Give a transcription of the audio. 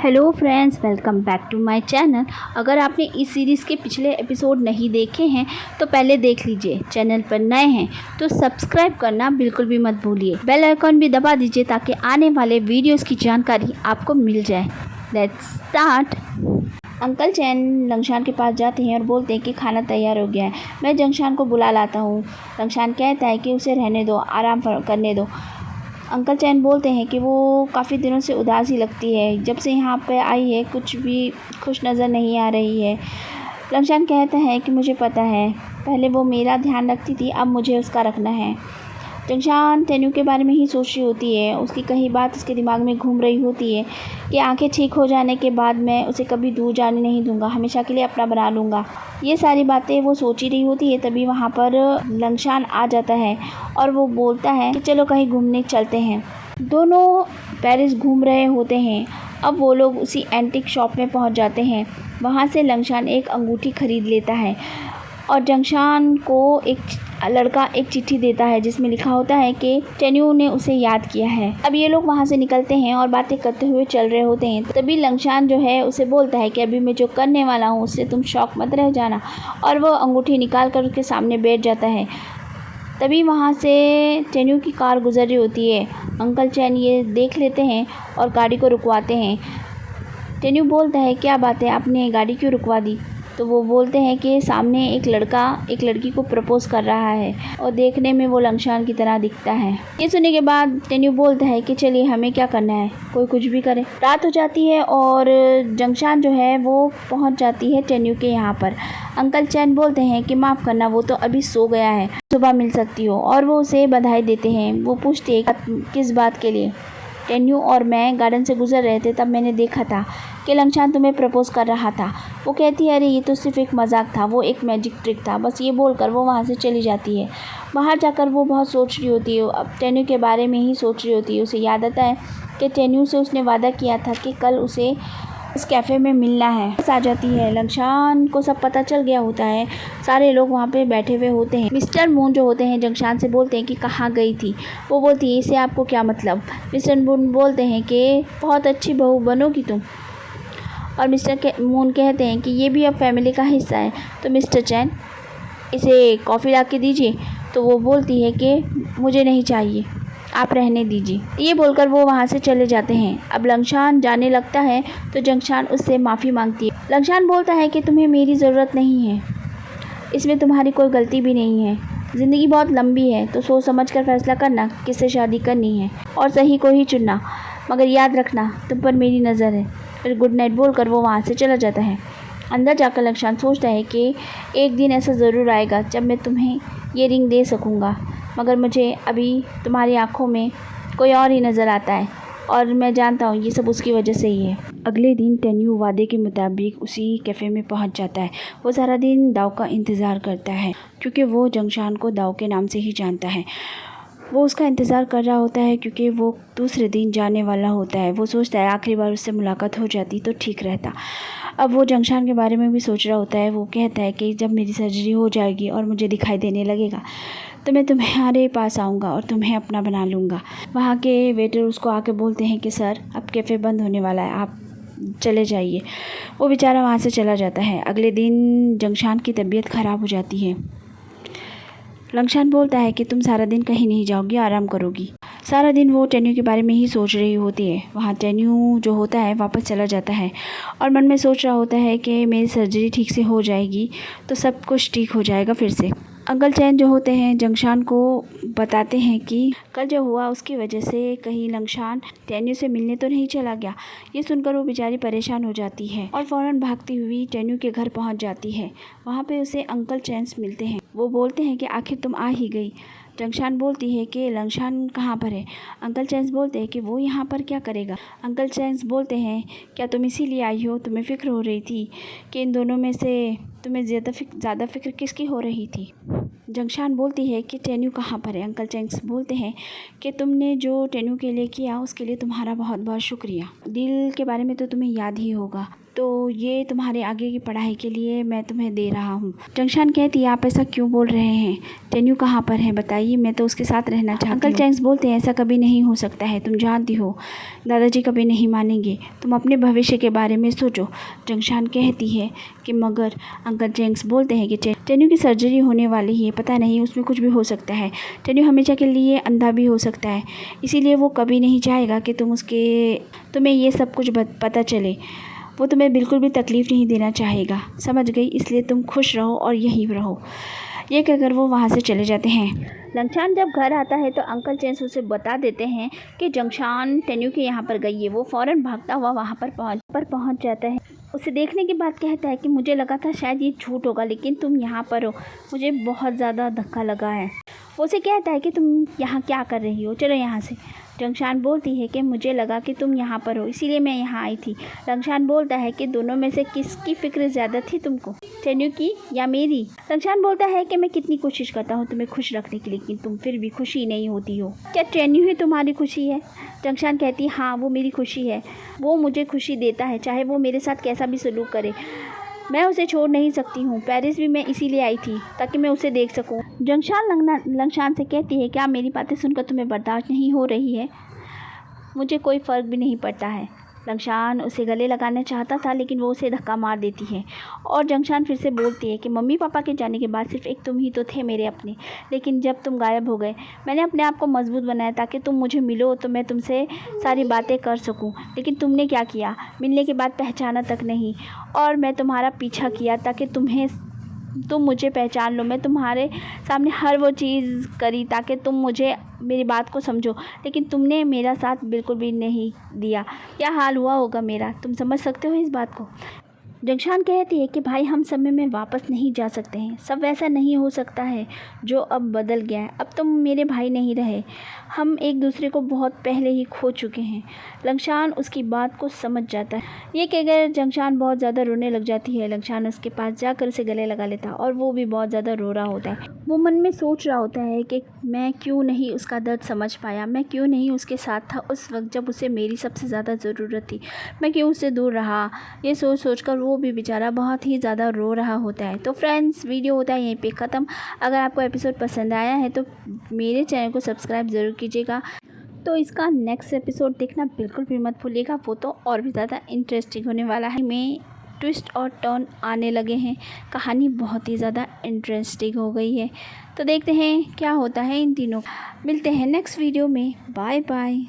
Hello friends, welcome back to my channel. अगर आपने इस सीरीज़ के पिछले एपिसोड नहीं देखे हैं तो पहले देख लीजिए। चैनल पर नए हैं तो सब्सक्राइब करना बिल्कुल भी मत भूलिए। बेल आइकॉन भी दबा दीजिए ताकि आने वाले वीडियोस की जानकारी आपको मिल जाए। Let's start. अंकल चैन लंगशान के पास जाते हैं और बोलते हैं कि खाना तैयार हो गया है, मैं जंगशान को बुला लाता हूँ। लंगशान कहता है कि उसे रहने दो, आराम करने दो। अंकल चैन बोलते हैं कि वो काफ़ी दिनों से उदास ही लगती है, जब से यहाँ पे आई है कुछ भी खुश नज़र नहीं आ रही है। लंगशान कहता है कि मुझे पता है, पहले वो मेरा ध्यान रखती थी, अब मुझे उसका रखना है। जंगशान टेन्यू के बारे में ही सोच रही होती है। उसकी कई बात उसके दिमाग में घूम रही होती है कि आंखें ठीक हो जाने के बाद मैं उसे कभी दूर जाने नहीं दूंगा, हमेशा के लिए अपना बना लूँगा। ये सारी बातें वो सोच ही रही होती है। तभी वहाँ पर लंगशान आ जाता है और वो बोलता है कि चलो कहीं घूमने चलते हैं। दोनों पेरिस घूम रहे होते हैं। अब वो लोग उसी एंटीक शॉप में पहुँच जाते हैं। वहाँ से लंगशान एक अंगूठी खरीद लेता है और जंगशान को एक लड़का एक चिट्ठी देता है जिसमें लिखा होता है कि टेन्यू ने उसे याद किया है। अब ये लोग वहाँ से निकलते हैं और बातें करते हुए चल रहे होते हैं। तभी लंगशान जो है उसे बोलता है कि अभी मैं जो करने वाला हूँ उससे तुम शौक मत रह जाना, और वो अंगूठी निकाल कर उसके सामने बैठ जाता है। तभी वहाँ से टेन्यू की कार गुजर रही होती है। अंकल चैन ये देख लेते हैं और गाड़ी को रुकवाते हैं। टेन्यू बोलता है क्या बात है, आपने गाड़ी क्यों रुकवा दी? तो वो बोलते हैं कि सामने एक लड़का एक लड़की को प्रपोज कर रहा है और देखने में वो लंगशान की तरह दिखता है। ये सुनने के बाद टेन्यू बोलता है कि चलिए हमें क्या करना है, कोई कुछ भी करे। रात हो जाती है और जंगशान जो है वो पहुंच जाती है टेन्यू के यहाँ पर। अंकल चैन बोलते हैं कि माफ़ करना, वो तो अभी सो गया है, सुबह मिल सकती हो, और वो उसे बधाई देते हैं। वो पूछते हैं किस बात के लिए? टेन्यू और मैं गार्डन से गुजर रहे थे, तब मैंने देखा था कि लंगशान तुम्हें प्रपोज कर रहा था। वो कहती है अरे ये तो सिर्फ एक मजाक था, वो एक मैजिक ट्रिक था, बस ये बोलकर वो वहाँ से चली जाती है। बाहर जाकर वो बहुत सोच रही होती है, अब टेन्यू के बारे में ही सोच रही होती है। उसे याद आता है कि टेन्यू से उसने वादा किया था कि कल उसे इस कैफ़े में मिलना है। आ जाती है, लंगशान को सब पता चल गया होता है। सारे लोग वहाँ पे बैठे हुए होते हैं। मिस्टर मून जो होते हैं जंगशान से बोलते हैं कि कहाँ गई थी? वो बोलती है इससे आपको क्या मतलब? मिस्टर मून बोलते हैं कि बहुत अच्छी बहू बनोगी तुम। और मिस्टर मून कहते हैं कि ये भी अब फैमिली का हिस्सा है, तो मिस्टर चैन इसे कॉफ़ी ला के दीजिए। तो वो बोलती है कि मुझे नहीं चाहिए, आप रहने दीजिए। ये बोलकर वो वहाँ से चले जाते हैं। अब लंगशान जाने लगता है तो जंगशान उससे माफ़ी मांगती है। लंगशान बोलता है कि तुम्हें मेरी ज़रूरत नहीं है, इसमें तुम्हारी कोई गलती भी नहीं है। ज़िंदगी बहुत लंबी है तो सोच समझ कर फैसला करना किससे शादी करनी है और सही को ही चुनना, मगर याद रखना तुम पर मेरी नज़र है। फिर गुड नाइट बोलकर वो वहाँ से चला जाता है। अंदर जाकर लंगशान सोचता है कि एक दिन ऐसा ज़रूर आएगा जब मैं तुम्हें ये रिंग दे सकूँगा, मगर मुझे अभी तुम्हारी आँखों में कोई और ही नज़र आता है और मैं जानता हूँ ये सब उसकी वजह से ही है। अगले दिन टेन्यू वादे के मुताबिक उसी कैफ़े में पहुँच जाता है। वो सारा दिन दाव का इंतज़ार करता है क्योंकि वो जंगशान को दाव के नाम से ही जानता है। वो उसका इंतज़ार कर रहा होता है क्योंकि वो दूसरे दिन जाने वाला होता है। वो सोचता है आखिरी बार उससे मुलाकात हो जाती तो ठीक रहता। अब वो जंगशान के बारे में भी सोच रहा होता है। वो कहता है कि जब मेरी सर्जरी हो जाएगी और मुझे दिखाई देने लगेगा तो मैं तुम्हारे पास आऊँगा और तुम्हें अपना बना लूँगा। वहाँ के वेटर उसको आके बोलते हैं कि सर अब कैफ़े बंद होने वाला है, आप चले जाइए। वो बेचारा वहाँ से चला जाता है। अगले दिन जंगशान की तबीयत ख़राब हो जाती है। लंगशान बोलता है कि तुम सारा दिन कहीं नहीं जाओगी, आराम करोगी। सारा दिन वो टेन्यू के बारे में ही सोच रही होती है। वहाँ टेन्यू जो होता है वापस चला जाता है और मन में सोच रहा होता है कि मेरी सर्जरी ठीक से हो जाएगी तो सब कुछ ठीक हो जाएगा फिर से। अंकल चैन जो होते हैं जंगशान को बताते हैं कि कल जो हुआ उसकी वजह से कहीं लंगशान टेन्यू से मिलने तो नहीं चला गया। ये सुनकर वो बेचारी परेशान हो जाती है और फ़ौरन भागती हुई टेन्यू के घर पहुंच जाती है। वहाँ पे उसे अंकल चैन मिलते हैं। वो बोलते हैं कि आखिर तुम आ ही गई। जंगशान बोलती है कि लंगशान कहाँ पर है? अंकल चैन बोलते हैं कि वो यहाँ पर क्या करेगा? अंकल चैन बोलते हैं क्या तुम इसीलिए आई हो? तुम्हें फ़िक्र हो रही थी कि इन दोनों में से तुम्हें ज़्यादा फ़िक्र किसकी हो रही थी? जंगशान बोलती है कि टेन्यू कहाँ पर है? अंकल चैन बोलते हैं कि तुमने जो टेन्यू के लिए किया उसके लिए तुम्हारा बहुत बहुत शुक्रिया। दिल के बारे में तो तुम्हें याद ही होगा, तो ये तुम्हारे आगे की पढ़ाई के लिए मैं तुम्हें दे रहा हूँ। जंगशान कहती है आप ऐसा क्यों बोल रहे हैं? टेन्यू कहाँ पर है बताइए, मैं तो उसके साथ रहना चाहती हूँ। अंकल चैंग्स बोलते हैं ऐसा कभी नहीं हो सकता है, तुम जानती हो दादाजी कभी नहीं मानेंगे, तुम अपने भविष्य के बारे में सोचो। जंगशान कहती है कि मगर अंकल चैंग्स बोलते हैं कि टेन्यू की सर्जरी होने वाली है, पता नहीं उसमें कुछ भी हो सकता है, टेन्यू हमेशा के लिए अंधा भी हो सकता है, इसीलिए वो कभी नहीं चाहेगा कि तुम्हें ये सब कुछ पता चले। वो तुम्हें बिल्कुल भी तकलीफ़ नहीं देना चाहेगा, समझ गई? इसलिए तुम खुश रहो और यहीं रहो। ये कहकर वो वहाँ से चले जाते हैं। लंगशान जब घर आता है तो अंकल चैंग्स उसे बता देते हैं कि जंगशान टेन्यू के यहाँ पर गई है। वो फ़ौरन भागता हुआ वहाँ पर पहुँच जाता है। उसे देखने के बाद कहता है कि मुझे लगा था शायद ये झूठ होगा, लेकिन तुम यहाँ पर हो, मुझे बहुत ज़्यादा धक्का लगा है। वो उसे कहता है कि तुम यहाँ क्या कर रही हो, चलो यहाँ से। जंगशान बोलती है कि मुझे लगा कि तुम यहाँ पर हो, इसीलिए मैं यहाँ आई थी। लंगशान बोलता है कि दोनों में से किसकी फ़िक्र ज़्यादा थी तुमको, टेन्यू की या मेरी? लंगशान बोलता है कि मैं कितनी कोशिश करता हूँ तुम्हें खुश रखने की, लेकिन तुम फिर भी खुशी नहीं होती हो। क्या टेन्यू ही तुम्हारी खुशी है? जंगशान कहती है हाँ, वो मेरी खुशी है, वो मुझे खुशी देता है, चाहे वो मेरे साथ कैसा भी सलूक करे, मैं उसे छोड़ नहीं सकती हूँ। पेरिस भी मैं इसीलिए आई थी ताकि मैं उसे देख सकूँ। जंगशान लंगशान से कहती है क्या मेरी बातें सुनकर तुम्हें बर्दाश्त नहीं हो रही है? मुझे कोई फ़र्क भी नहीं पड़ता है। लंगशान उसे गले लगाना चाहता था, लेकिन वो उसे धक्का मार देती है और जंगशान फिर से बोलती है कि मम्मी पापा के जाने के बाद सिर्फ एक तुम ही तो थे मेरे अपने, लेकिन जब तुम गायब हो गए मैंने अपने आप को मजबूत बनाया ताकि तुम मुझे मिलो तो मैं तुमसे सारी बातें कर सकूं। लेकिन तुमने क्या किया, मिलने के बाद पहचाना तक नहीं, और मैं तुम्हारा पीछा किया ताकि तुम मुझे पहचान लो। मैं तुम्हारे सामने हर वो चीज़ करी ताकि तुम मुझे मेरी बात को समझो, लेकिन तुमने मेरा साथ बिल्कुल भी नहीं दिया। क्या हाल हुआ होगा मेरा, तुम समझ सकते हो इस बात को? जंगशान कहती है कि भाई हम समय में वापस नहीं जा सकते हैं, सब वैसा नहीं हो सकता है जो अब बदल गया है। अब तुम मेरे भाई नहीं रहे, हम एक दूसरे को बहुत पहले ही खो चुके हैं। लंगशान उसकी बात को समझ जाता है। ये कहकर जंगशान बहुत ज़्यादा रोने लग जाती है। लंगशान उसके पास जाकर उसे गले लगा लेता है और वो भी बहुत ज़्यादा रो रहा होता है। वो मन में सोच रहा होता है कि मैं क्यों नहीं उसका दर्द समझ पाया, मैं क्यों नहीं उसके साथ था उस वक्त जब उसे मेरी सबसे ज़्यादा ज़रूरत थी, मैं क्यों उससे दूर रहा। ये सोच कर वो भी बेचारा बहुत ही ज़्यादा रो रहा होता है। तो फ्रेंड्स, वीडियो होता है यहीं पे ख़त्म। अगर आपको एपिसोड पसंद आया है तो मेरे चैनल को सब्सक्राइब ज़रूर कीजिएगा। तो इसका नेक्स्ट एपिसोड देखना बिल्कुल भी मत भूलिएगा, वो तो और भी ज़्यादा इंटरेस्टिंग होने वाला है। में ट्विस्ट और टर्न आने लगे हैं, कहानी बहुत ही ज़्यादा इंटरेस्टिंग हो गई है। तो देखते हैं क्या होता है इन तीनों। मिलते हैं नेक्स्ट वीडियो में। Bye bye.